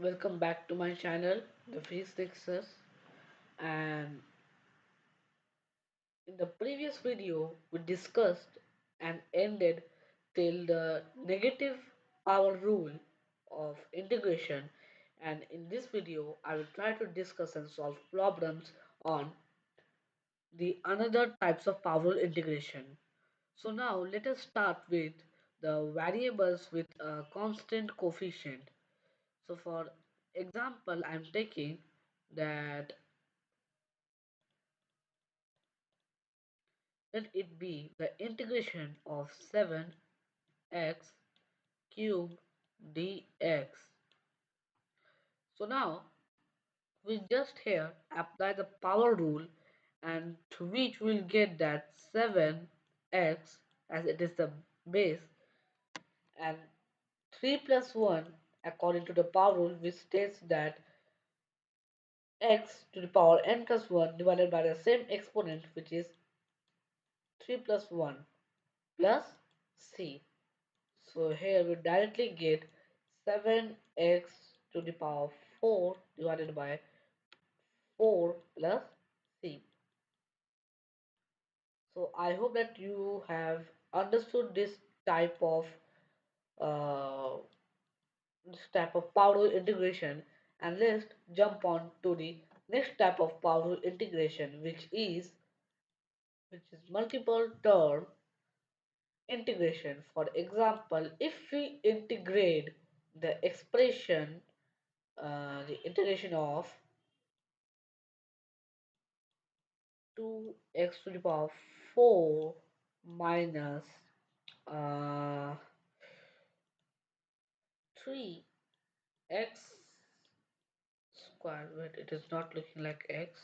Welcome back to my channel, the Physics Nexus. And in the previous video, we discussed and ended till the negative power rule of integration. And in this video, I will try to discuss and solve problems on the another types of power rule integration. So now let us start with the variables with a constant coefficient. So for example, I'm taking that let it be the integration of 7x cube dx. So now we just here apply the power rule and to which we'll get that 7x as it is the base and 3 plus 1 according to the power rule which states that x to the power n plus 1 divided by the same exponent which is 3 plus 1 plus c. So here we directly get 7x to the power 4 divided by 4 plus c. So I hope that you have understood uh, this type of power integration, and let's jump on to the next type of power integration, which is multiple term integration. For example, if we integrate the integration of 2x to the power 4 minus uh, 3x squared. Wait, it is not looking like x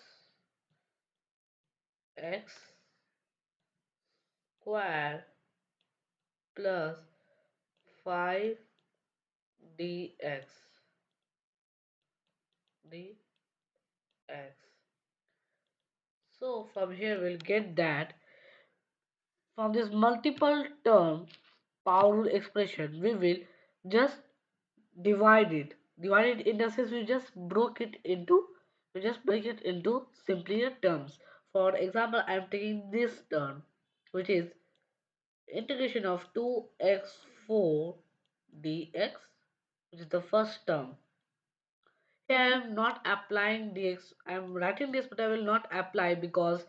squared plus 5 dx dx. So from here we'll get that from this multiple term power rule expression we will just divide it. Divide it in the sense we just break it into simpler terms. For example, I am taking this term which is integration of 2x4 dx, which is the first term. Here I am not applying dx. I am writing this, but I will not apply because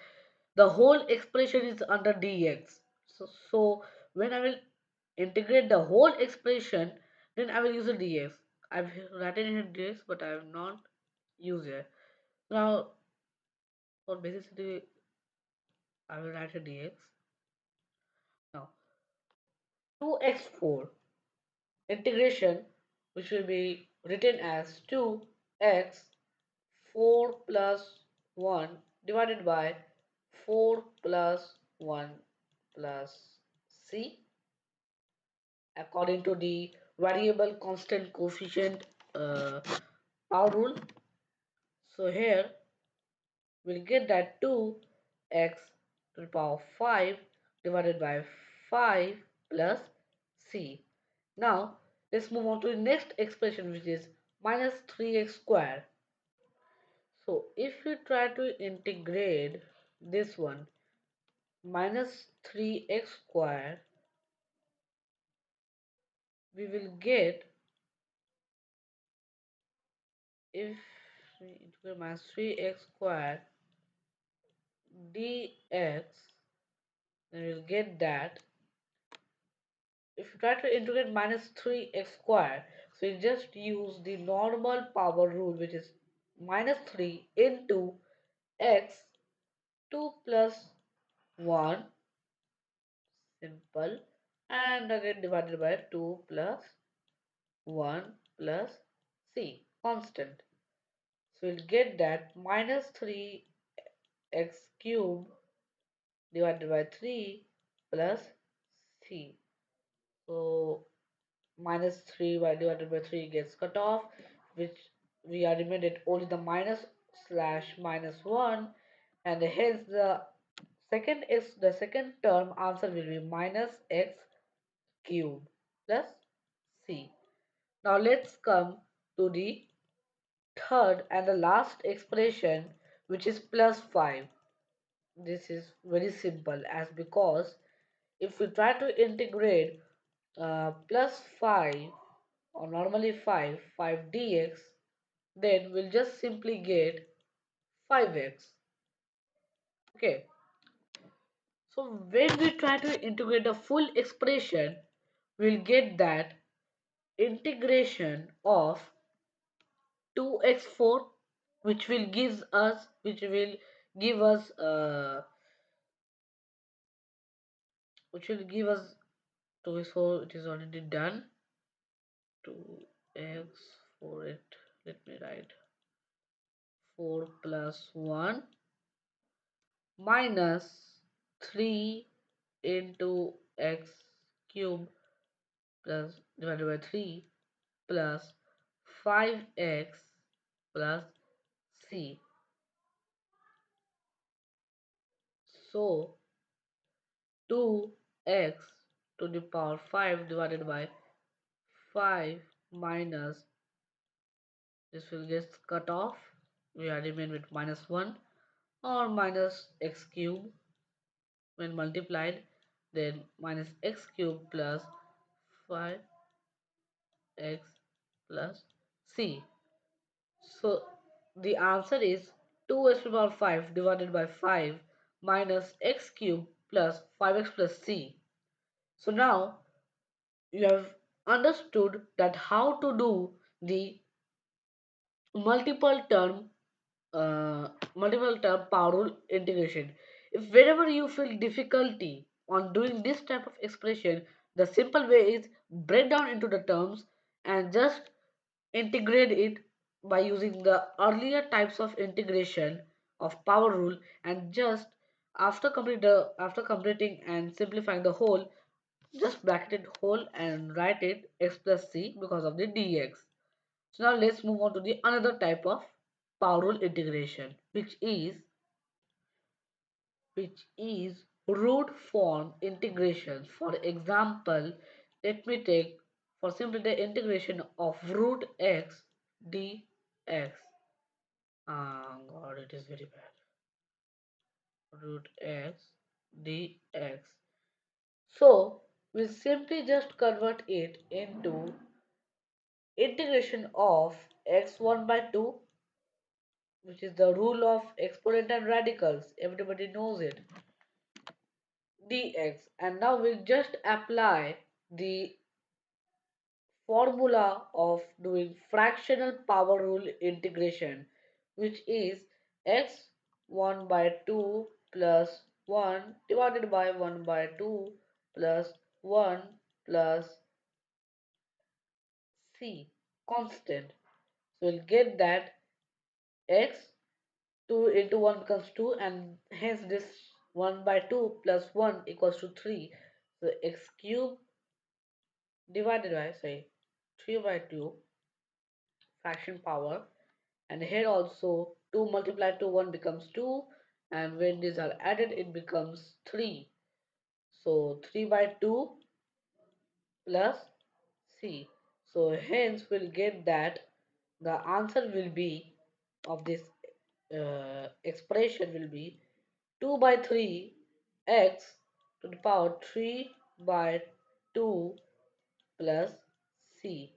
the whole expression is under dx. So when I will integrate the whole expression, then I will use a dx. I've written here dx, but I have not used it. Now for basicity, I will write a dx. Now 2x4 integration, which will be written as 2x 4 plus 1 divided by 4 plus 1 plus c according to the variable constant coefficient power rule. So here we'll get that 2x to the power 5 divided by 5 plus c. Now let's move on to the next expression, which is minus 3x squared. So if we try to integrate this one, minus 3x squared, we will get, if we integrate minus 3x squared dx, then we'll get that if you try to integrate minus 3x squared, so you just use the normal power rule, which is minus 3 into x 2 plus 1, simple, and again divided by 2 plus 1 plus c, constant. So we'll get that minus 3x cube divided by 3 plus c. So minus 3 by divided by 3 gets cut off, which we are remaining only the minus slash minus 1, and hence the second term answer will be minus x cube plus c. Now let's come to the third and the last expression, which is plus 5. This is very simple, as because if we try to integrate plus 5 or normally 5 dx, then we'll just simply get 5x. Okay, so when we try to integrate the full expression, we'll get that integration of 2x4, which will give us which will give us 2x4. It is already done. 2x4, let me write 4 plus 1 minus 3 into x cube plus divided by 3 plus 5x plus c. So 2x to the power 5 divided by 5 minus, this will get cut off. We are remain with minus 1 or minus x cube when multiplied, then minus x cube plus 5x plus c. So the answer is 2x to the power 5 divided by 5 minus x cube plus 5x plus c. So now you have understood that how to do the multiple term multiple term power rule integration. If whenever you feel difficulty on doing this type of expression, the simple way is break down into the terms and just integrate it by using the earlier types of integration of power rule, and just after completing and simplifying the whole, just bracket it whole and write it x plus c because of the dx. So now let's move on to the another type of power rule integration, which is root form integration. For example, let me take for simply the integration of root x dx. Ah, God, it is very bad. Root x dx. So we simply just convert it into integration of x1 by 2, which is the rule of exponent and radicals. Everybody knows it. Dx. And now we'll just apply the formula of doing fractional power rule integration, which is x1 by 2 plus 1 divided by 1 by 2 plus 1 plus c constant. So we'll get that x 2 into 1 becomes 2, and hence this 1 by 2 plus 1 equals to 3. So x cube divided by, say, 3 by 2 fraction power, and here also 2 multiplied to 1 becomes 2, and when these are added it becomes 3. So 3 by 2 plus c. So hence we'll get that the answer will be of this expression will be 2 by 3 x to the power 3 by 2 plus c.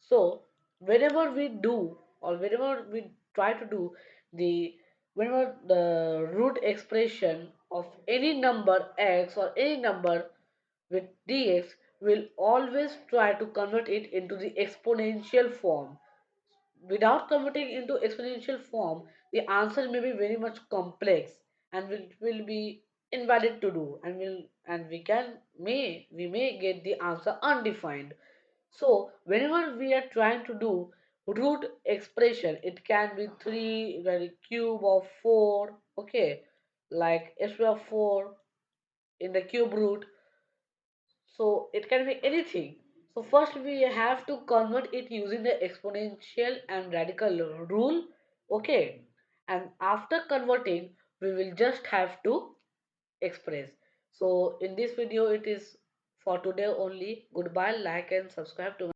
So whenever we do, or whenever we try to do the whenever the root expression of any number x or any number with dx, will always try to convert it into the exponential form. Without converting into exponential form, the answer may be very much complex and will be invalid to do, and we may get the answer undefined. So whenever we are trying to do root expression, it can be 3 the cube of 4, okay, like s of 4 in the cube root. So it can be anything. So first we have to convert it using the exponential and radical rule, okay, and after converting we will just have to express. So in this video it is for today only. Goodbye, like and subscribe to